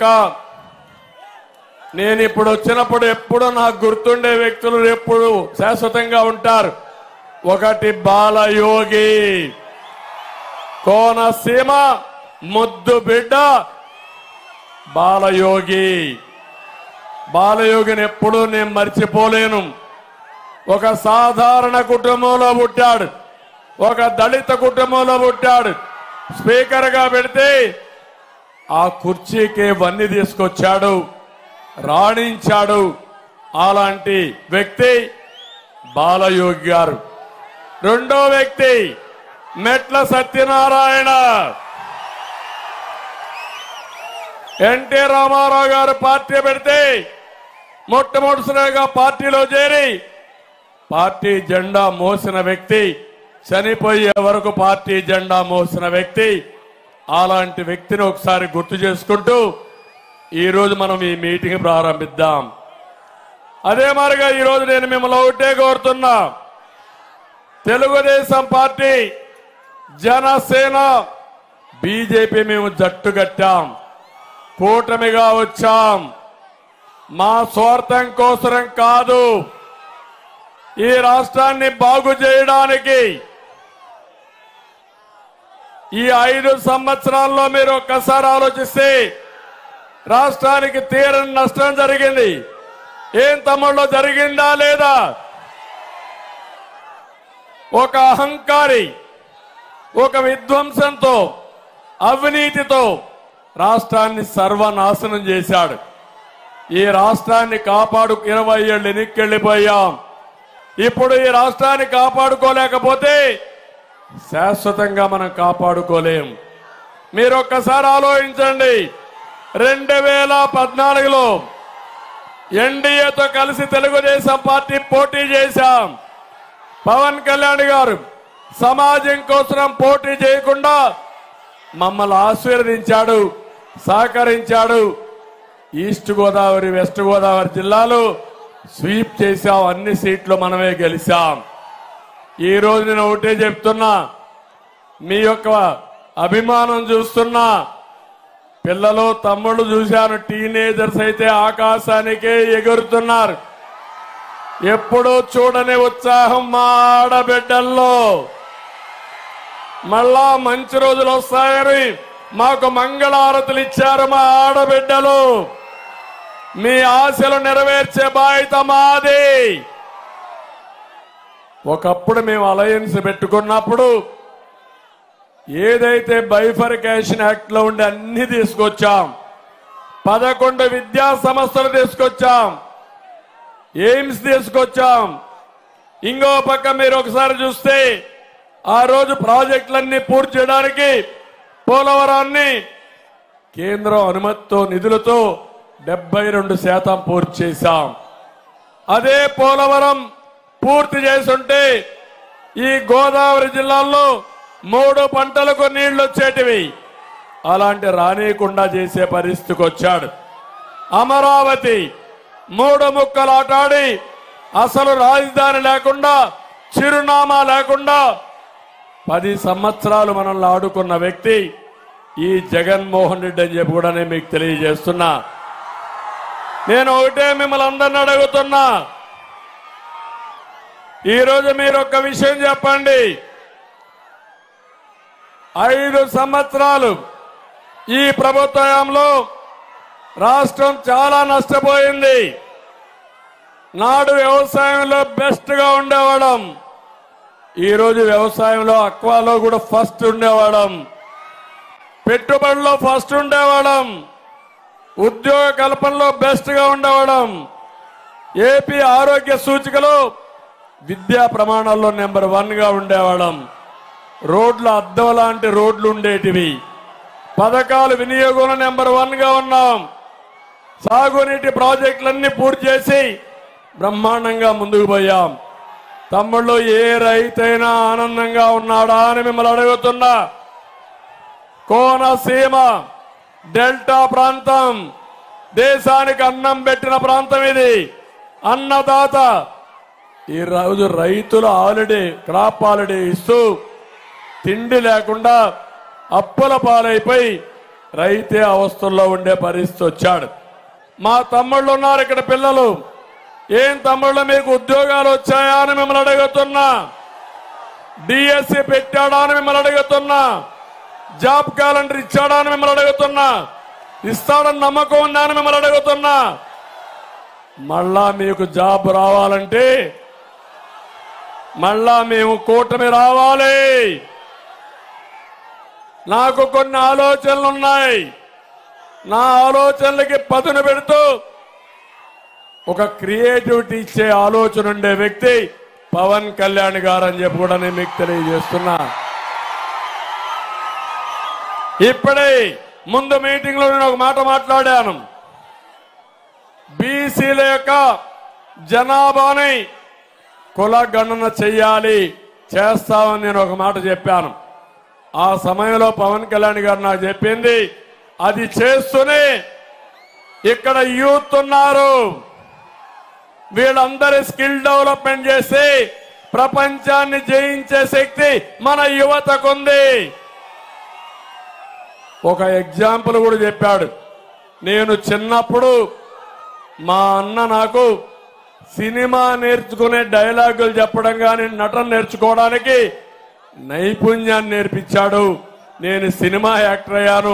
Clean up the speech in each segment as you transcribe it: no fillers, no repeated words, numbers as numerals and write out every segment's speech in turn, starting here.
పక్క నేను ఇప్పుడు వచ్చినప్పుడు ఎప్పుడు నాకు గుర్తుండే వ్యక్తులు ఎప్పుడు శాశ్వతంగా ఉంటారు. ఒకటి బాలయోగి, కోనసీమ ముద్దు బిడ్డ బాలయోగి. బాలయోగిని ఎప్పుడూ నేను మర్చిపోలేను. ఒక సాధారణ కుటుంబంలో పుట్టాడు, ఒక దళిత కుటుంబంలో పుట్టాడు. స్పీకర్ గా పెడితే ఆ కుర్చీకి వన్నీ తీసుకొచ్చాడు, రాణించాడు. అలాంటి వ్యక్తి బాలయోగి గారు. రెండో వ్యక్తి మెట్ల సత్యనారాయణ. ఎన్టీ రామారావు గారు పార్టీ పెడితే మొట్టమొదటిసారిగా పార్టీలో చేరి పార్టీ జెండా మోసిన వ్యక్తి, చనిపోయే వరకు పార్టీ జెండా మోసిన వ్యక్తి. అలాంటి వ్యక్తిని ఒకసారి గుర్తు చేసుకుంటూ ఈరోజు మనం ఈ మీటింగ్ ప్రారంభిద్దాం. అదే మరిగా ఈరోజు నేను మిమ్మల్ని ఒకటే కోరుతున్నా, తెలుగుదేశం పార్టీ, జనసేన, బీజేపీ మేము జట్టు కట్టాం, కూటమిగా వచ్చాం. మా స్వార్థం కోసరం కాదు, ఈ రాష్ట్రాన్ని బాగు చేయడానికి. ఈ 5 సంవత్సరాల్లో మీరు ఒక్కసారి ఆలోచిస్తే రాష్ట్రానికి తీరని నష్టం జరిగింది. ఏం తమ్ముళ్ళు జరిగిందా లేదా? ఒక అహంకారి, ఒక విధ్వంసంతో, అవినీతితో రాష్ట్రాన్ని సర్వనాశనం చేశాడు. ఈ రాష్ట్రాన్ని 20 ఏళ్ళు వెనక్కెళ్లిపోయాం. ఇప్పుడు ఈ రాష్ట్రాన్ని కాపాడుకోలేకపోతే శాశ్వతంగా మనం కాపాడుకోలేం. మీరు ఒక్కసారి ఆలోచించండి. 2014లో ఎన్డీఏతో కలిసి తెలుగుదేశం పార్టీ పోటీ చేశాం. పవన్ కళ్యాణ్ గారు సమాజం కోసం పోటీ చేయకుండా మమ్మల్ని ఆశీర్వదించాడు, సహకరించాడు. ఈస్ట్ గోదావరి, వెస్ట్ గోదావరి జిల్లాలో స్వీప్ చేశాం. అన్ని సీట్లు మనమే గెలిచాం. ఈ రోజు నేను ఒకటే చెప్తున్నా, మీ యొక్క అభిమానం చూస్తున్నా. పిల్లలు, తమ్ముళ్ళు చూశాను, టీనేజర్స్ అయితే ఆకాశానికే ఎగురుతున్నారు. ఎప్పుడూ చూడని ఉత్సాహం మా ఆడబిడ్డల్లో. మళ్ళా మంచి రోజులు వస్తాయని మాకు మంగళారతులు ఇచ్చారు మా ఆడబిడ్డలు. మీ ఆశలు నెరవేర్చే బాధ్యత మాది. ఒకప్పుడు మేము అలయన్స్ పెట్టుకున్నప్పుడు ఏదైతే బైఫర్కేషన్ యాక్ట్ లో ఉండి అన్ని తీసుకొచ్చాం. 11 విద్యా సంస్థలు తీసుకొచ్చాం, ఎయిమ్స్ తీసుకొచ్చాం. ఇంకో పక్క మీరు ఒకసారి చూస్తే ఆ రోజు ప్రాజెక్టులన్నీ పూర్తి చేయడానికి పోలవరాన్ని కేంద్రం అనుమతితో, నిధులతో 72% పూర్తి చేశాం. అదే పోలవరం పూర్తి చేసుంటే ఈ గోదావరి జిల్లాల్లో 3 పంటలకు నీళ్లు వచ్చేటివి. అలాంటి రానియకుండా చేసే పరిస్థితికి వచ్చాడు. అమరావతి 3 ముక్కలు ఆటాడి అసలు రాజధాని లేకుండా, చిరునామా లేకుండా 10 సంవత్సరాలు మనల్ని ఆడుకున్న వ్యక్తి ఈ జగన్మోహన్ రెడ్డి అని చెప్పి కూడా నేను మీకు తెలియజేస్తున్నా. నేను ఒకటే మిమ్మల్ని అందరిని అడుగుతున్నా, ఈరోజు మీరు ఒక్క విషయం చెప్పండి. 5 సంవత్సరాలు ఈ ప్రభుత్వంలో రాష్ట్రం చాలా నష్టపోయింది. నాడు వ్యవసాయంలో బెస్ట్ గా ఉండేవాళ్ళం. ఈరోజు వ్యవసాయంలో అక్వాలో కూడా ఫస్ట్ ఉండేవాళ్ళం, పెట్టుబడుల్లో ఫస్ట్ ఉండేవాళ్ళం, ఉద్యోగ కల్పనలో బెస్ట్ గా ఉండేవాళ్ళం. ఏపీ ఆరోగ్య సూచికలో విద్యా ప్రమాణాల్లో నెంబర్ 1 గా ఉండేవాళ్ళం. రోడ్లు అద్దం లాంటి రోడ్లు ఉండేటివి. పథకాలు వినియోగంలో నెంబర్ 1 గా ఉన్నాం. సాగునీటి ప్రాజెక్టులన్నీ పూర్తి చేసి బ్రహ్మాండంగా ముందుకు పోయాం. తమ్ముళ్ళు, ఏ రైతైనా ఆనందంగా ఉన్నాడా అని మిమ్మల్ని అడుగుతున్నా. కోనసీమ డెల్టా ప్రాంతం దేశానికి అన్నం పెట్టిన ప్రాంతం ఇది. అన్నదాత. ఈ రోజు రైతులు హాలిడే, క్రాప్ హాలిడే ఇస్తూ తిండి లేకుండా అప్పుల పాలైపోయి రైతే అవస్థల్లో ఉండే పరిస్థితి వచ్చాడు. మా తమ్ముళ్ళు ఉన్నారు ఇక్కడ పిల్లలు. ఏం తమ్ముళ్ళు మీకు ఉద్యోగాలు వచ్చాయా అని మిమ్మల్ని అడుగుతున్నా. డిఎస్సి పెట్టాడా అని మిమ్మల్ని అడుగుతున్నా. జాబ్ క్యాలెండర్ ఇచ్చాడా అని మిమ్మల్ని అడుగుతున్నా. ఇస్తాడని నమ్మకం ఉందా అని మిమ్మల్ని అడుగుతున్నా. మళ్ళా మీకు జాబ్ రావాలంటే మళ్ళా మేము కూటమి రావాలి. నాకు కొన్ని ఆలోచనలు ఉన్నాయి. నా ఆలోచనలకి పదును పెడుతూ ఒక క్రియేటివిటీ ఇచ్చే ఆలోచన ఉండే వ్యక్తి పవన్ కళ్యాణ్ గారు అని చెప్పి కూడా నేను మీకు తెలియజేస్తున్నా. ఇప్పుడే ముందు మీటింగ్ లో నేను ఒక మాట మాట్లాడాను. బీసీల యొక్క జనాభాని కుల గణన చెయ్యాలి, చేస్తామని నేను ఒక మాట చెప్పాను. ఆ సమయంలో పవన్ కళ్యాణ్ గారు నాకు చెప్పింది అది చేస్తూనే ఇక్కడ యూత్ ఉన్నారు, వీళ్ళందరి స్కిల్ డెవలప్మెంట్ చేసి ప్రపంచాన్ని జయించే శక్తి మన యువతకుంది. ఒక ఎగ్జాంపుల్ కూడా చెప్పాడు. నేను చిన్నప్పుడు మా అన్న నాకు సినిమా నేర్చుకునే డైలాగులు చెప్పడం కానీ నటన నేర్చుకోవడానికి నైపుణ్యాన్ని నేర్పించాడు. నేను సినిమా యాక్టర్ అయ్యాను,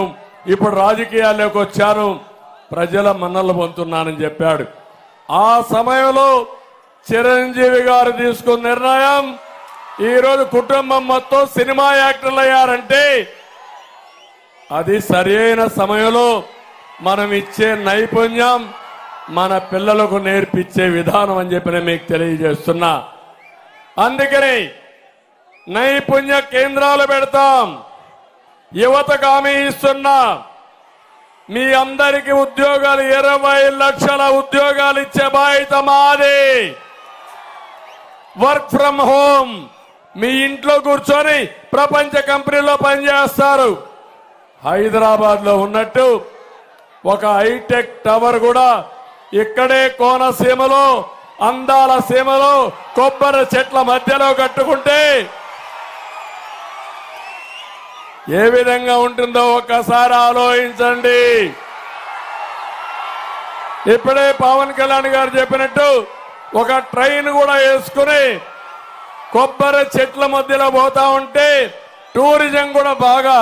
ఇప్పుడు రాజకీయాల్లోకి వచ్చాను, ప్రజల మన్నలు పొందుతున్నానని చెప్పాడు. ఆ సమయంలో చిరంజీవి గారు తీసుకున్న నిర్ణయం ఈరోజు కుటుంబం మొత్తం సినిమా యాక్టర్లు అయ్యారంటే అది సరైన సమయంలో మనం ఇచ్చే నైపుణ్యం మన పిల్లలకు నేర్పించే విధానం అని చెప్పి నేను మీకు తెలియజేస్తున్నా. అందుకని నైపుణ్య కేంద్రాలు పెడతాం. యువతకు హామీ ఇస్తున్నా, మీ అందరికీ ఉద్యోగాలు 20 లక్షల ఉద్యోగాలు ఇచ్చే బాధ్యత మాది. వర్క్ ఫ్రమ్ హోమ్, మీ ఇంట్లో కూర్చొని ప్రపంచ కంపెనీలో పనిచేస్తారు. హైదరాబాద్ లో ఉన్నట్టు ఒక హైటెక్ టవర్ కూడా ఇక్కడే కోనసీమలో అందాల సీమలో కొబ్బరి చెట్ల మధ్యలో కట్టుకుంటే ఏ విధంగా ఉంటుందో ఒక్కసారి ఆలోచించండి. ఇప్పుడే పవన్ కళ్యాణ్ గారు చెప్పినట్టు ఒక ట్రైన్ కూడా వేసుకుని కొబ్బరి చెట్ల మధ్యలో పోతా ఉంటే టూరిజం కూడా బాగా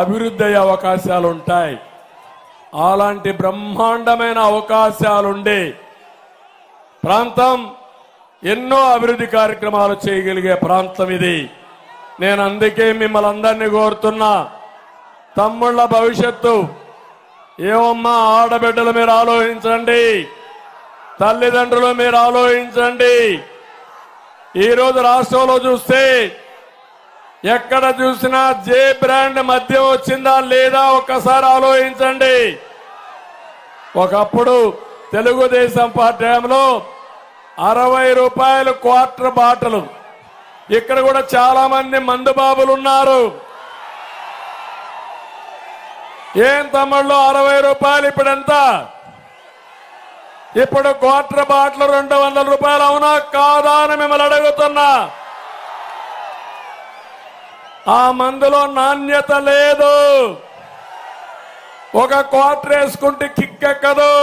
అభివృద్ధి అయ్యే అవకాశాలు ఉంటాయి. అలాంటి బ్రహ్మాండమైన అవకాశాలుండే ప్రాంతం, ఎన్నో అభివృద్ధి కార్యక్రమాలు చేయగలిగే ప్రాంతం ఇది. నేను అందుకే మిమ్మల్ని అందరినీ కోరుతున్నా, తమ్ముళ్ళ భవిష్యత్తు ఏమమ్మా, ఆడబిడ్డలు మీరు ఆలోచించండి, తల్లిదండ్రులు మీరు ఆలోచించండి. ఈరోజు రాష్ట్రంలో చూస్తే ఎక్కడ చూసినా జే బ్రాండ్ మద్యం వచ్చిందా లేదా ఒక్కసారి ఆలోచించండి. ఒకప్పుడు తెలుగుదేశం పార్టీ టైంలో 60 రూపాయలు క్వార్టర్ బాటలు. ఇక్కడ కూడా చాలా మంది మందు బాబులు ఉన్నారు. ఏం తమ్ముళ్ళు 60 రూపాయలు ఇప్పుడు ఎంత? ఇప్పుడు క్వార్టర్ బాటలు 200 రూపాయలు. అవునా కాదా అని మిమ్మల్ని అడుగుతున్నా. ఆ మందులో నాణ్యత లేదు. ఒక క్వార్టర్ వేసుకుంటే కిక్ ఎక్కదు,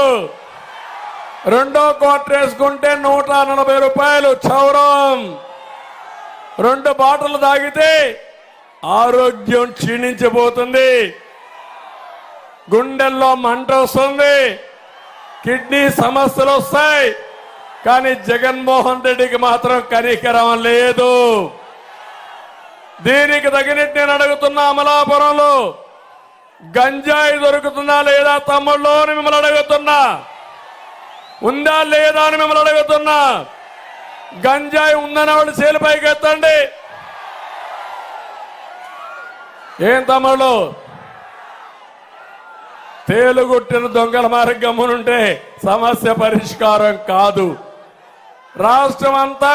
రెండో క్వార్టర్ వేసుకుంటే 140 రూపాయలు చౌరం. 2 బాటలు తాగితే ఆరోగ్యం క్షీణించిపోతుంది, గుండెల్లో మంట వస్తుంది, కిడ్నీ సమస్యలు వస్తాయి. కానీ జగన్మోహన్ రెడ్డికి మాత్రం కనికరం లేదు. దీనికి తగినట్టు నేను అడుగుతున్నా, అమలాపురంలో గంజాయి దొరుకుతుందా లేదా తమ్ముళ్ళు అని మిమ్మల్ని అడుగుతున్నా. ఉందా లేదా అని మిమ్మల్ని అడుగుతున్నా. గంజాయి ఉందని వాళ్ళు చేలిపైకి ఎత్తండి. ఏం తమ్ముళ్ళు, తేలుగుట్టిన దొంగల మార్గమునుంటే సమస్య పరిష్కారం కాదు. రాష్ట్రం అంతా